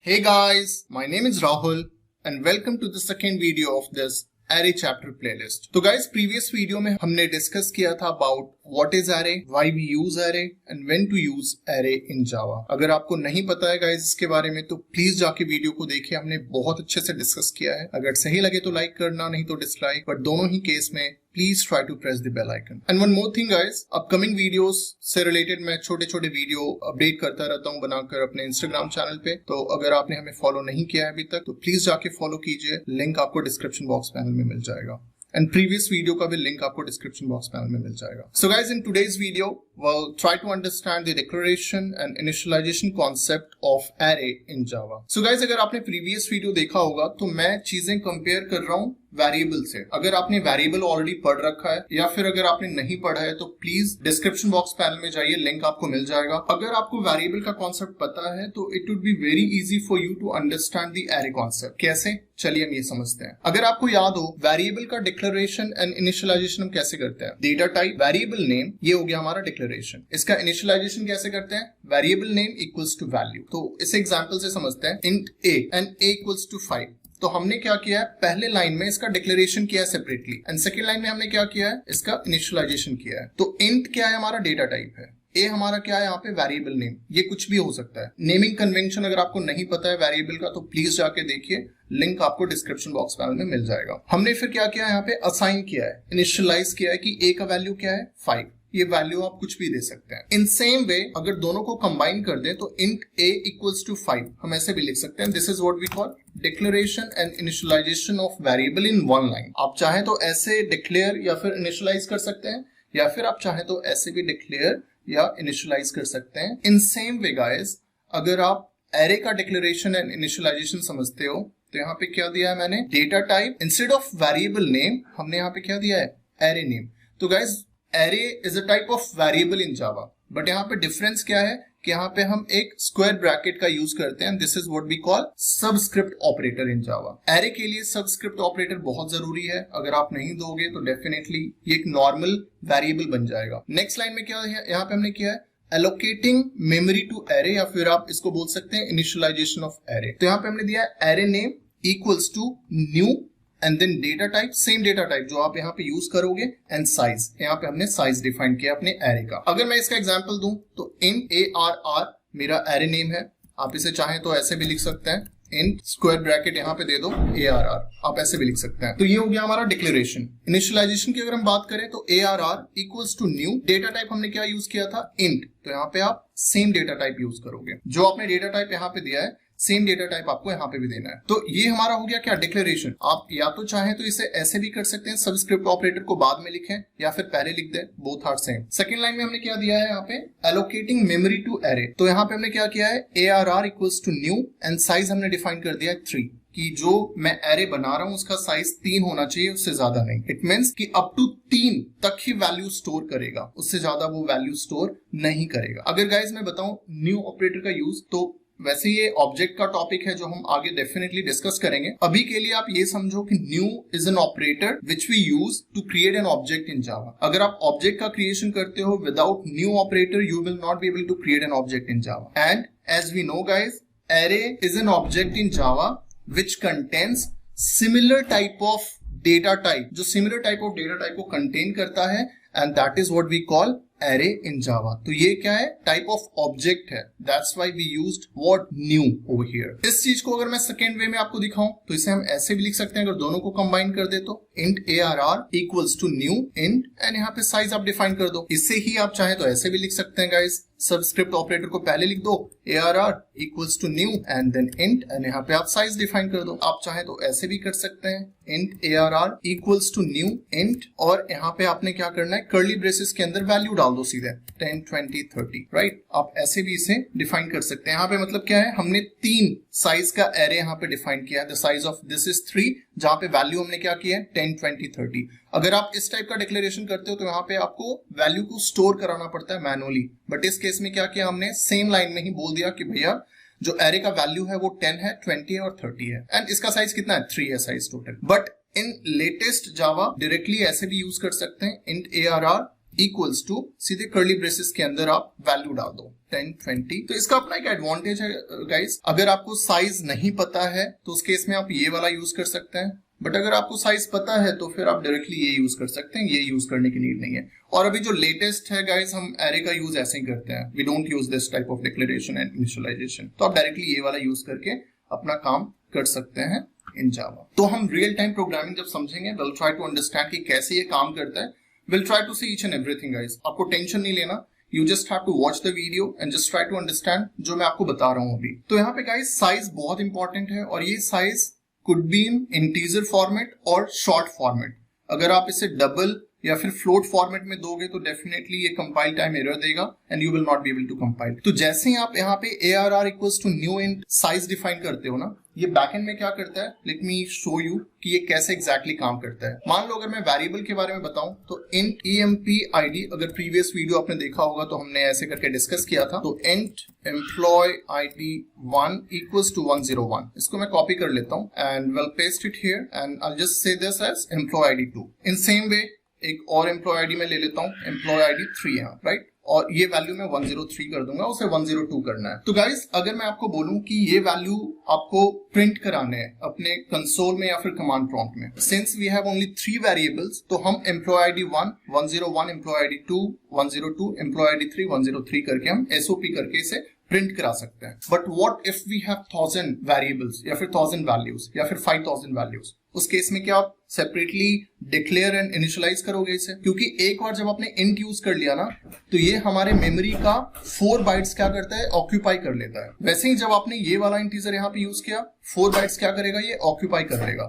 Hey guys, my name is Rahul and welcome to the second video of this array chapter playlist. तो guys, previous video में हमने discuss किया था about what is array, why we use array and when to use array in Java. अगर आपको नहीं पता है guys इसके बारे में तो प्लीज जाके वीडियो को देखिए, हमने बहुत अच्छे से डिस्कस किया है. अगर सही लगे तो लाइक करना, नहीं तो डिसलाइक, बट दोनों ही केस में please try to press the bell icon. And one more thing guys, upcoming videos से रिलेटेड मैं छोटे छोटे वीडियो अपडेट करता रहता हूं बनाकर अपने इंस्टाग्राम चैनल पे. तो अगर आपने हमें फॉलो नहीं किया है अभी तक तो प्लीज जाके फॉलो कीजिए, लिंक आपको डिस्क्रिप्शन बॉक्स पैनल में मिल जाएगा. एंड प्रीवियस वीडियो का भी लिंक आपको डिस्क्रिप्शन बॉक्स पैनल में मिल जाएगा. So guys, in today's video we'll try to understand the declaration and initialization concept of array in Java. So guys, अगर आपने previous video देखा होगा तो मैं चीजें कंपेयर कर रहा हूँ वेरिएबल से. अगर आपने वेरिएबल ऑलरेडी पढ़ रखा है या फिर अगर आपने नहीं पढ़ा है तो प्लीज डिस्क्रिप्शन बॉक्स पैनल में जाइए, लिंक आपको मिल जाएगा. अगर आपको वेरिएबल का कॉन्सेप्ट पता है तो it would be very easy for you to understand the array concept. कैसे, चलिए हम ये समझते हैं. अगर आपको याद हो वेरिएबल का डिक्लेरेशन एंड इनिशियलाइजेशन हम कैसे करते हैं. डेटा टाइप वेरिएबल नेम, ये हो गया हमारा डिक्लेरेशन. इसका इनिशियलाइजेशन कैसे करते हैं. Variable name equals to value. तो इस एग्जांपल से समझते हैं. Int a and a equals to 5. तो हमने क्या किया है, पहले लाइन में इसका डिक्लेरेशन किया है सेपरेटली एंड सेकेंड लाइन में हमने क्या किया है, इसका इनिशियलाइजेशन किया है. तो इंट क्या है, हमारा डेटा टाइप है. ए हमारा क्या है यहाँ पे, वेरिएबल नेम. ये कुछ भी हो सकता है. नेमिंग कन्वेंशन अगर आपको नहीं पता है वेरिएबल का तो प्लीज जाके देखिए, लिंक आपको डिस्क्रिप्शन बॉक्स पैनल में मिल जाएगा. हमने फिर क्या किया, यहाँ पे असाइन किया है, इनिशियलाइज किया है कि ए का वैल्यू क्या है, 5. ये वैल्यू आप कुछ भी दे सकते हैं. इन सेम वे अगर दोनों को कंबाइन कर दें तो इंट a इक्वल्स टू 5 हम ऐसे भी लिख सकते हैं. This is what we call declaration and initialization of variable in one line. आप चाहें तो ऐसे डिक्लेयर या फिर इनिशियलाइज कर सकते हैं, या फिर आप चाहें तो ऐसे भी डिक्लेयर या इनिशियलाइज कर सकते हैं. इन सेम वे गाइस, अगर आप एरे का डिक्लेरेशन एंड इनिशियलाइजेशन समझते हो तो यहाँ पे क्या दिया है मैंने, data type. Instead of variable name हमने यहाँ पे क्या दिया है, एरे नेम. तो guys, array is a type of variable in Java, but यहाँ पे डिफरेंस क्या है कि यहाँ पे हम एक स्क्वायर ब्रैकेट का यूज करते हैं. This is what we call subscript operator in Java. Array के लिए सबस्क्रिप्ट ऑपरेटर बहुत जरूरी है. अगर आप नहीं दोगे तो डेफिनेटली ये एक नॉर्मल वेरिएबल बन जाएगा. नेक्स्ट लाइन में क्या है, यहाँ पे हमने किया है एलोकेटिंग मेमोरी टू एरे, या फिर आप इसको बोल सकते हैं इनिशियलाइजेशन ऑफ एरे. तो यहाँ पे हमने दिया है array name equals to new and then data type, same data type जो आप यहाँ पे यूज करोगे, एंड साइज. यहाँ पे हमने साइज डिफाइन किया अपने एरे का. अगर मैं इसका एग्जांपल दूं तो इंट ARR मेरा एरे नेम है. आप इसे चाहें तो ऐसे भी लिख सकते हैं, इंट स्क्वायर ब्रैकेट यहाँ पे दे दो ARR, आप ऐसे भी लिख सकते हैं. तो ये हो गया हमारा डिक्लेरेशन. इनिशियलाइजेशन की अगर हम बात करें तो ARR equals to new. Data type हमने क्या यूज किया था, इंट. तो यहाँ पे आप सेम डेटा टाइप यूज करोगे. जो आपने डेटा टाइप यहाँ पे दिया है सेम डेटा टाइप आपको यहाँ पे भी देना है. तो ये हमारा हो गया क्या, डिक्लेरेशन. आप या तो चाहें तो इसे ऐसे भी कर सकते हैं, सबस्क्रिप्ट ऑपरेटर को बाद में लिखें या फिर पहले लिख दें, both are same. Second line में हमने क्या दिया है यहाँ पे, एलोकेटिंग मेमोरी टू एरे. तो यहाँ पे हमने क्या किया है, ARR equals to new and size हमने डिफाइन कर दिया है 3, कि जो मैं एरे बना रहा हूं उसका साइज 3 होना चाहिए, उससे ज्यादा नहीं. इट मींस कि अप टू 3 तक ही वैल्यू स्टोर करेगा, उससे ज्यादा वो वैल्यू स्टोर नहीं करेगा. अगर गाइज मैं बताऊं न्यू ऑपरेटर का यूज, तो वैसे ये ऑब्जेक्ट का टॉपिक है जो हम आगे डेफिनेटली डिस्कस करेंगे. अभी के लिए आप ये समझो कि new is an operator which we use to create an object in Java. अगर आप ऑब्जेक्ट का क्रिएशन करते हो without new operator you will not be able to create an object in Java. And as we know guys, array is an object in Java which contains similar type of data type, जो similar type of data type को contain करता है, and that is what we call array in Java. तो ये क्या है, type of object है. That's why we used what, new over here. इस चीज को अगर मैं सेकेंड वे में आपको दिखाऊं तो इसे हम ऐसे भी लिख सकते हैं. अगर दोनों को कंबाइन कर दे तो int ARR equals to new int and यहाँ पे साइज आप डिफाइन कर दो. इससे ही आप चाहे तो ऐसे भी लिख सकते हैं गाइस, सबस्क्रिप्ट ऑपरेटर को पहले लिख दो, ARR equals to new and then int and यहाँ पे आप साइज डिफाइन कर दो. आप चाहे तो ऐसे भी कर सकते हैं, int ARR equals to new int, और यहाँ पे आपने क्या करना है, कर्ली ब्रेसेस के अंदर वैल्यू डाल दो सीधे 10, 20, 30, राइट. आप ऐसे भी इसे डिफाइन कर सकते हैं. यहाँ पे मतलब क्या है, हमने 3 साइज का एरे यहाँ पे डिफाइन किया है. The size of this is 3, जहां पे वैल्यू हमने क्या किया है, 10, 20, 30. अगर आप इस टाइप का डिक्लेरेशन करते हो तो यहाँ पे आपको वैल्यू को स्टोर कराना पड़ता है मैनुअली. बट इस केस में क्या किया हमने, सेम लाइन में ही बोल दिया कि भैया जो एरे का वैल्यू है वो 10 है, 20 है और 30 है, एंड इसका साइज कितना है, 3 है size total. But in latest Java directly ऐसे भी यूज कर सकते हैं, इंट ARR इक्वल्स टू सीधे कर्ली ब्रेसेस के अंदर आप वैल्यू डाल दो 10, 20। तो इसका अपना एक एडवांटेज है गाइस, अगर आपको साइज नहीं पता है तो उस केस में आप ये वाला यूज कर सकते हैं, बट अगर आपको साइज पता है तो फिर आप डायरेक्टली ये यूज कर सकते हैं, ये यूज करने की नीड नहीं है। और अभी जो लेटेस्ट है गाइस, हम एरे का यूज ऐसे ही करते हैं, we don't use this type of declaration and initialization. तो आप डायरेक्टली ये वाला यूज करके अपना काम कर सकते हैं इन जावा। तो हम रियल टाइम प्रोग्रामिंग जब समझेंगे, विल ट्राई टू अंडरस्टैंड कि कैसे ये काम करता है, will try to see each and everything guys. आपको टेंशन नहीं लेना, you just have to watch the video and just try to understand जो मैं आपको बता रहा हूं अभी। तो यहाँ पे गाइस साइज बहुत इंपॉर्टेंट है, और ये size could be in integer format और short format। अगर आप इसे डबल या फिर फ्लोट फॉर्मेट में दोगे तो डेफिनेटली ये कंपाइल टाइम एरर देगा and you will not be able to compile. तो जैसे ही आप यहाँ पे ARR equals to new int size define करते हो ना, ये बैकएंड में क्या करता है, लेट मी शो यू कि ये कैसे एग्जैक्टली काम करता है। मान लो अगर मैं वेरिएबल के बारे में बताऊं तो इंट empid, अगर प्रीवियस वीडियो आपने देखा होगा तो हमने ऐसे करके डिस्कस किया था। तो int employee id 1 equals to 101। इसको मैं कॉपी कर लेता हूं and will paste it here and I just say this as employee id 2। In same way एक और एम्प्लॉय आईडी में ले लेता हूं, एम्प्लॉय आईडी 3 यहाँ, राइट, और ये वैल्यू मैं 103 कर दूंगा, उसे 102 करना है। तो गाइस अगर मैं आपको बोलूं कि ये वैल्यू आपको प्रिंट कराने हैं अपने कंसोल में या फिर कमांड प्रॉम्प्ट में, since we have only 3 variables, तो हम employee ID 1 101, employee ID 2 102, employee ID 3 103 करके हम SOP करके इसे प्रिंट करा सकते हैं। But what if we have 1000 variables या फिर 1000 वैल्यूज या फिर 5000 वैल्यूज, उस केस में क्या आप सेपरेटली डिक्लेयर एंड इनिशियलाइज करोगे इसे? क्योंकि एक बार जब आपने इंट यूज कर लिया ना, तो ये हमारे मेमोरी का 4 बाइट्स क्या करता है, ऑक्यूपाई कर लेता है। वैसे ही जब आपने ये वाला इंटीजर यहाँ पे यूज किया, 4 बाइट्स क्या करेगा, ये ऑक्यूपाई कर लेगा।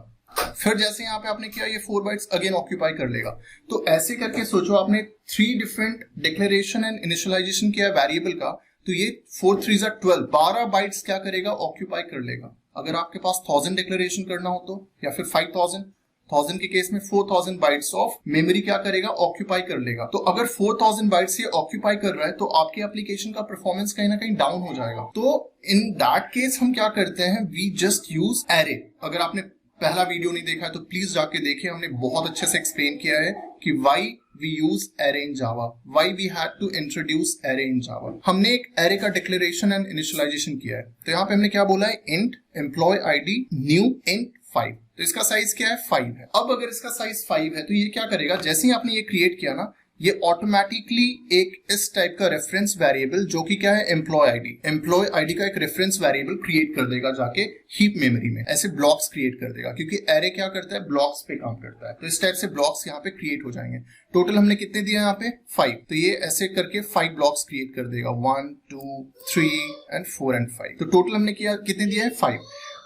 फिर जैसे यहाँ पे आपने किया, ये 4 बाइट्स अगेन ऑक्यूपाई कर लेगा। तो ऐसे करके सोचो, आपने 3 डिफरेंट डिक्लेरेशन एंड इनिशियलाइजेशन किया वेरिएबल का, तो ये 4 3 12 बाइट्स क्या करेगा, ऑक्यूपाई कर लेगा। अगर आपके पास 1000 डिक्लेरेशन करना हो तो, या फिर 5000 के केस में 4000 बाइट्स ऑफ मेमोरी क्या करेगा, ऑक्यूपाई कर लेगा। तो अगर 4000 बाइट्स ये ऑक्यूपाई कर रहा है तो आपके एप्लीकेशन का परफॉर्मेंस कहीं ना कहीं डाउन हो जाएगा। तो इन दैट केस हम क्या करते हैं, वी जस्ट यूज एरे। अगर आपने पहला वीडियो नहीं देखा है तो प्लीज जाके देखिए, हमने बहुत अच्छे से एक्सप्लेन किया है कि why we use array in Java, why we had to introduce array in Java. हमने एक एरे का डिक्लेरेशन एंड इनिशियलाइजेशन किया है। तो यहाँ पे हमने क्या बोला है, int employee ID new int 5। तो इसका साइज क्या है, 5 है। अब अगर इसका साइज 5 है तो ये क्या करेगा, जैसे ही आपने ये क्रिएट किया ना, ये ऑटोमेटिकली एक इस टाइप का रेफरेंस वेरिएबल, जो कि क्या है, एम्प्लॉय आईडी का एक रेफरेंस वेरिएबल क्रिएट कर देगा जाके हीप मेमोरी में। ऐसे ब्लॉक्स क्रिएट कर देगा, क्योंकि एरे क्या करता है, ब्लॉक्स पे काम करता है। तो इस टाइप से ब्लॉक्स यहाँ पे क्रिएट हो जाएंगे। टोटल हमने कितने दिए यहाँ पे, 5। तो ये ऐसे करके 5 ब्लॉक्स क्रिएट कर देगा, 1 2 3 एंड 4 एंड 5। तो टोटल हमने किया कितने दिया है, 5।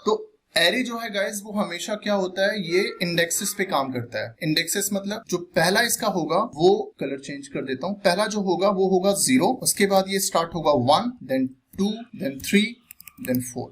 तो एरे जो है गाइस, वो हमेशा क्या होता है, ये इंडेक्सेस पे काम करता है। इंडेक्सेस मतलब जो पहला इसका होगा, वो कलर चेंज कर देता हूं, पहला जो होगा वो होगा 0, उसके बाद ये स्टार्ट होगा 1 देन 2 देन 3 देन 4।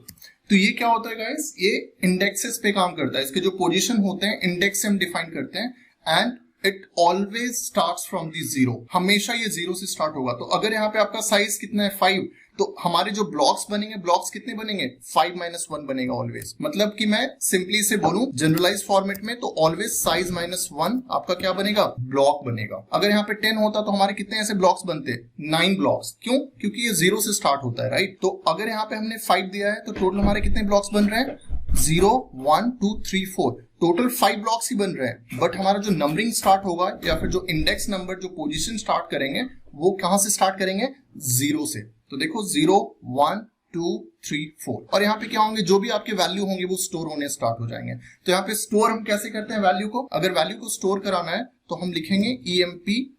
तो ये क्या होता है गाइस, ये इंडेक्सेस पे काम करता है। इसके जो पोजीशन होते हैं इंडेक्स से हम डिफाइन करते हैं, and it always starts from the 0। हमेशा ये 0 से स्टार्ट होगा। तो अगर यहाँ पे आपका साइज कितना है, 5, तो हमारे जो ब्लॉक्स बनेंगे, ब्लॉक्स कितने बनेंगे, 5 - 1 बनेगा ऑलवेज। मतलब कि मैं सिंपली से बोलूं जनरलाइज फॉर्मेट में, तो ऑलवेज साइज -1 आपका क्या बनेगा, ब्लॉक बनेगा। अगर यहाँ पे 10 होता तो हमारे कितने ऐसे ब्लॉक्स बनते, 9 ब्लॉक्स। क्यों, क्योंकि ये 0 से स्टार्ट होता है, राइट। तो अगर यहाँ पे हमने 5 दिया है तो टोटल हमारे कितने ब्लॉक्स बन रहे हैं, 0 1 2 3 4, टोटल 5 ब्लॉक्स ही बन रहे हैं। बट हमारा जो नंबरिंग स्टार्ट होगा, या फिर जो इंडेक्स नंबर, जो पोजीशन स्टार्ट करेंगे, वो कहां से स्टार्ट करेंगे, 0 से। तो देखो 0 1 2 3 4, और यहाँ पे क्या होंगे, जो भी आपके वैल्यू होंगे वो स्टोर होने स्टार्ट हो जाएंगे। तो यहाँ पे स्टोर हम कैसे करते हैं वैल्यू को, अगर वैल्यू को स्टोर कराना है तो हम लिखेंगे empid,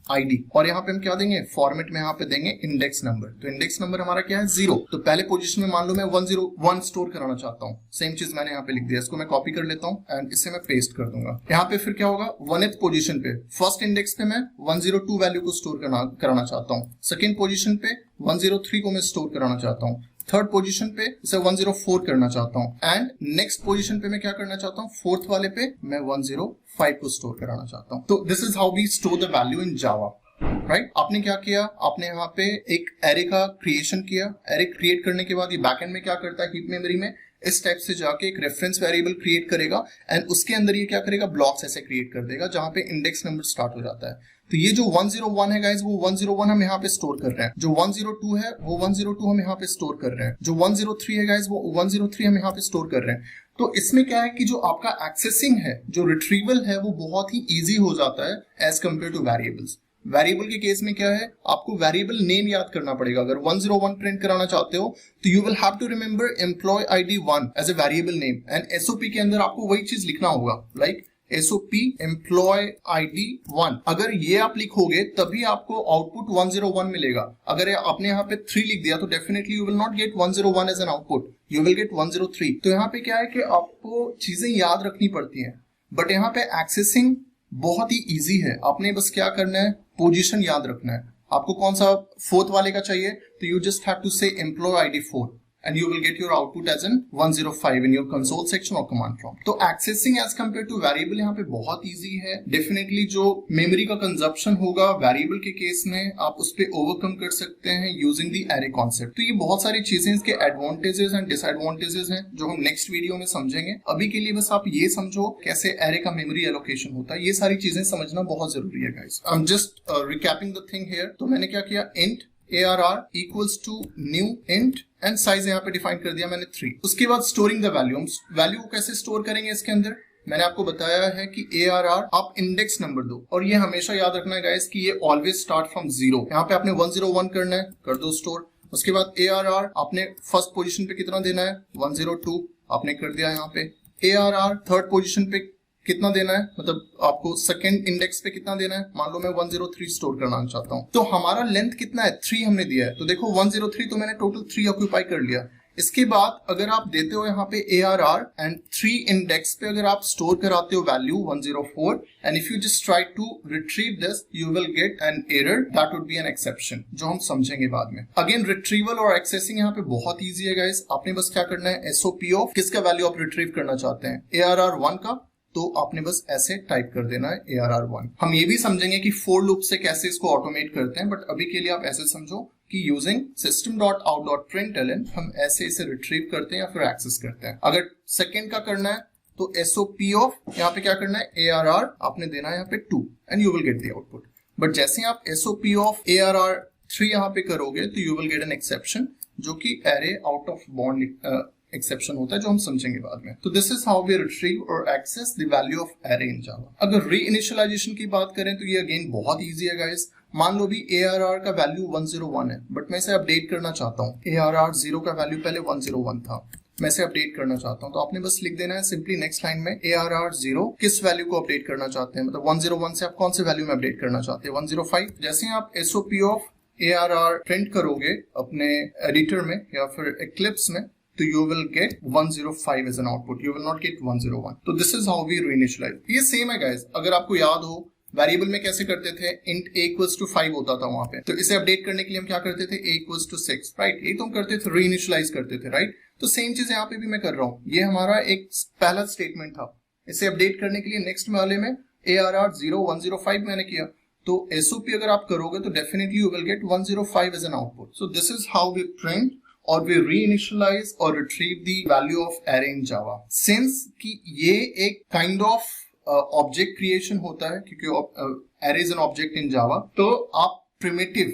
और यहाँ पे हम क्या देंगे, फॉर्मेट में यहाँ पे देंगे इंडेक्स नंबर। तो इंडेक्स नंबर हमारा क्या है, 0। तो पहले पोजीशन में मान लो मैं 101 स्टोर कराना चाहता हूँ, सेम चीज मैंने यहाँ पे लिख दिया। इसको मैं कॉपी कर लेता हूँ एंड इसे मैं पेस्ट कर दूंगा। यहाँ पे फिर क्या होगा, 1th पोजीशन पे फर्स्ट इंडेक्स पे मैं 102 वैल्यू को स्टोर कराना चाहता हूँ। सेकेंड पोजीशन पे 103 को मैं स्टोर कराना चाहता हूँ। थर्ड पोजीशन पे इसे 104 करना चाहता हूँ, एंड नेक्स्ट पोजीशन पे मैं क्या करना चाहता हूँ, फोर्थ वाले पे मैं 105 को स्टोर कराना चाहता हूँ। तो this is how we store the value in Java, right. आपने क्या किया, आपने यहाँ पे एक एरे का क्रिएशन किया। एरे क्रिएट करने के बाद ये बैकएंड में क्या करता है, हीप मेमोरी में इस टाइप से जाके एक रेफरेंस वेरिएबल क्रिएट करेगा, एंड उसके अंदर ये क्या करेगा, ब्लॉक्स ऐसे क्रिएट कर देगा जहां पे इंडेक्स नंबर स्टार्ट हो जाता है। तो ये जो 101 है गाइस, वो 101 हम यहाँ पे स्टोर कर रहे हैं। जो 102 है वो 102 हम यहाँ पे स्टोर कर रहे हैं। जो 103 है गाइस, वो 103 हम यहाँ पे स्टोर कर रहे हैं। तो इसमें क्या है कि जो आपका एक्सेसिंग है, जो रिट्रीवल है, वो बहुत ही इजी हो जाता है as compare to variables. Variable के केस में क्या है, आपको वेरिएबल नेम याद करना पड़ेगा। अगर 101 प्रिंट कराना चाहते हो तो you will have to remember employee ID 1 as a variable name, and SOP के अंदर आपको वही चीज लिखना होगा, लाइक SOP एम्प्लॉय ID 1। अगर ये आप लिखोगे तभी आपको आउटपुट 101 मिलेगा। अगर आपने यहाँ पे 3 लिख दिया तो definitely you will not get 101 as an output, you will get 103। तो यहाँ पे क्या है कि आपको चीजें याद रखनी पड़ती हैं, बट यहाँ पे एक्सेसिंग बहुत ही इजी है। आपने बस क्या करना है, पोजीशन याद रखना है। आपको कौन सा 4th वाले का चाहिए, तो यू जस्ट हैव टू से employ ID 4 and you will get your output as in 105 in your console section or command prompt. तो accessing as compared to variable यहाँ पे बहुत easy है। Definitely जो memory का consumption होगा variable के केस में, आप उस पे overcome कर सकते हैं using the array concept। तो ये बहुत सारी चीजें, इसके advantages and disadvantages हैं जो हम next video में समझेंगे। अभी के लिए बस आप ये समझो कैसे array का memory allocation होता है, ये सारी चीजें समझना बहुत जरूरी है guys। I'm just recapping the thing here। तो मैंने क्या किया, int ARR equals to new int and size यहाँ पे डिफाइन कर दिया मैंने 3। उसके बाद स्टोरिंग द वैल्यू, हम वैल्यू को कैसे स्टोर करेंगे इसके अंदर, मैंने आपको बताया है कि ARR आप इंडेक्स नंबर दो, और ये हमेशा याद रखना है गाइस कि ये ऑलवेज स्टार्ट फ्रॉम 0। यहाँ पे आपने 101 करना है, कर दो स्टोर। उसके बाद ARR आपने फर्स्ट पोजीशन पे कितना देना है, 102 आपने कर दिया यहाँ पे। ARR थर्ड पोजीशन पे कितना देना है, मतलब आपको सेकंड इंडेक्स पे कितना देना है। मान लो मैं 103 स्टोर करना चाहता हूँ, तो हमारा लेंथ कितना है, 3 हमने दिया है। तो देखो 103 तो मैंने टोटल 3 ऑक्यूपाई कर लिया। इसके बाद अगर आप देते हो यहाँ पे ARR एंड 3 इंडेक्स पे अगर आप स्टोर कराते हो value 104, and if you just try to retrieve this you will get an error, that would be an exception, जो हम समझेंगे बाद में। अगेन रिट्रीवल और एक्सेसिंग यहाँ पे बहुत ईजी है गाइस। आपने बस क्या करना है, SOP ऑफ किसका वैल्यू आप रिट्रीव करना चाहते हैं, ARR 1 का, तो आपने बस ऐसे टाइप कर देना है ARR 1। हम ये भी समझेंगे कि फोर लूप से कैसे इसको ऑटोमेट करते हैं, बट अभी के लिए आप ऐसे समझो कि यूजिंग system.out.println हम ऐसे इसे रिट्रीव करते हैं या फिर एक्सेस करते हैं। अगर सेकंड का करना है तो SOP ऑफ यहाँ पे क्या करना है, ARR आपने देना है यहाँ पे 2 and you will get the output. But जैसे आप SOP ऑफ ARR 3 यहाँ पे करोगे तो you will get an exception, जो कि array out of bond exception होता है, जो हम समझेंगे बाद में। तो this is how we retrieve और access the value of array in Java. अगर रीइनिशियलाइजेशन की बात करें तो ये अगेन बहुत इजी है गाइस। मान लो भी ARR का वैल्यू 101 है, बट मैं इसे अपडेट करना चाहता हूँ। ARR 0 का वैल्यू पहले 101 था, मैं इसे अपडेट करना चाहता हूँ, तो आपने बस लिख देना है सिंपली नेक्स्ट लाइन में ARR 0 किस वैल्यू को अपडेट करना चाहते हैं, मतलब 101 से आप कौन से वैल्यू में अपडेट करना चाहते हैं, 105। जैसे आप SOP ऑफ ARR प्रिंट करोगे अपने एडिटर में या फिर एक्लिप्स में, तो you will get 105 as an output, you will not get 101। तो this is how we reinitialize। ये सेम है guys। अगर आपको याद हो वेरिएबल में कैसे करते थे, int a equals to 5 होता था वहां पे, तो इसे अपडेट करने के लिए हम क्या करते थे, a equals to 6, राइट। ये तो हम करते थे, रीइनिशियलाइज करते थे, राइट। तो सेम चीज यहाँ पे भी मैं कर रहा हूँ। ये हमारा एक पहला स्टेटमेंट था, इसे अपडेट करने के लिए नेक्स्ट वाले में ARR 0 105 मैंने किया, तो SOP अगर आप करोगे तो definitely you will get 105 as an output. So this is how we print और वी रीइनिशियलाइज और retrieve the value of array in Java. Since कि ये एक काइंड ऑफ ऑब्जेक्ट क्रिएशन होता है, क्योंकि array is an object in Java, तो आप प्रिमिटिव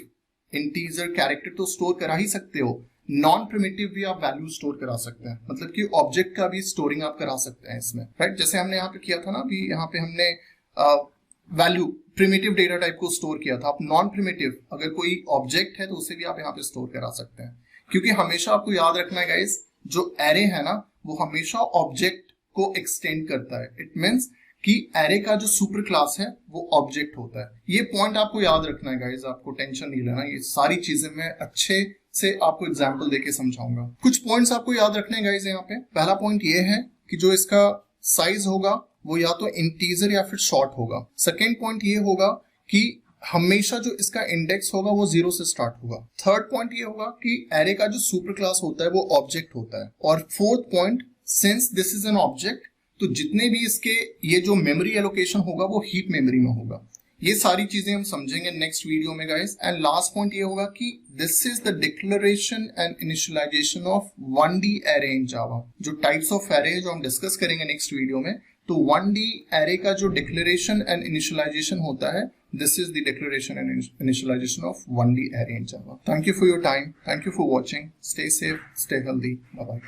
इंटीजर कैरेक्टर तो स्टोर करा ही सकते हो, नॉन प्रिमिटिव भी आप वैल्यू स्टोर करा सकते हैं, मतलब कि ऑब्जेक्ट का भी स्टोरिंग आप करा सकते हैं इसमें, राइट। जैसे हमने यहाँ पे किया था ना, अभी यहाँ पे हमने वैल्यू प्रिमिटिव डेटा टाइप को स्टोर किया था। आप नॉन प्रिमिटिव अगर कोई ऑब्जेक्ट है तो उसे भी आप यहाँ पे स्टोर करा सकते हैं, क्योंकि हमेशा आपको याद रखना है गाइस, जो एरे है ना वो हमेशा ऑब्जेक्ट को एक्सटेंड करता है। इट मींस कि एरे का जो सुपर क्लास है वो ऑब्जेक्ट होता है। ये पॉइंट आपको याद रखना है गाइस, आपको टेंशन नहीं लेना। ये सारी चीजें मैं अच्छे से आपको एग्जांपल देके समझाऊंगा। कुछ पॉइंट्स आपको याद रखने हैं गाइस यहाँ पे। पहला पॉइंट ये है कि जो इसका साइज होगा वो या तो इंटीजर या फिर शॉर्ट होगा। सेकेंड पॉइंट ये होगा कि हमेशा जो इसका इंडेक्स होगा वो 0 से स्टार्ट होगा। थर्ड पॉइंट ये होगा कि एरे का जो सुपर क्लास होता है वो ऑब्जेक्ट होता है। और fourth point, since this is an object, तो जितने भी इसके ये जो मेमोरी एलोकेशन होगा वो हीप मेमोरी में होगा। ये सारी चीजें हम समझेंगे नेक्स्ट वीडियो में गाइस। एंड लास्ट पॉइंट ये होगा कि this is the declaration and initialization of 1D array in Java. जो टाइप्स ऑफ एरे जो हम डिस्कस करेंगे नेक्स्ट वीडियो में, तो 1D एरे का जो डिक्लेरेशन एंड इनिशियलाइजेशन होता है, this is the declaration and initialization of 1D array in Java. Thank you for your time. Thank you for watching. Stay safe, stay healthy. Bye bye.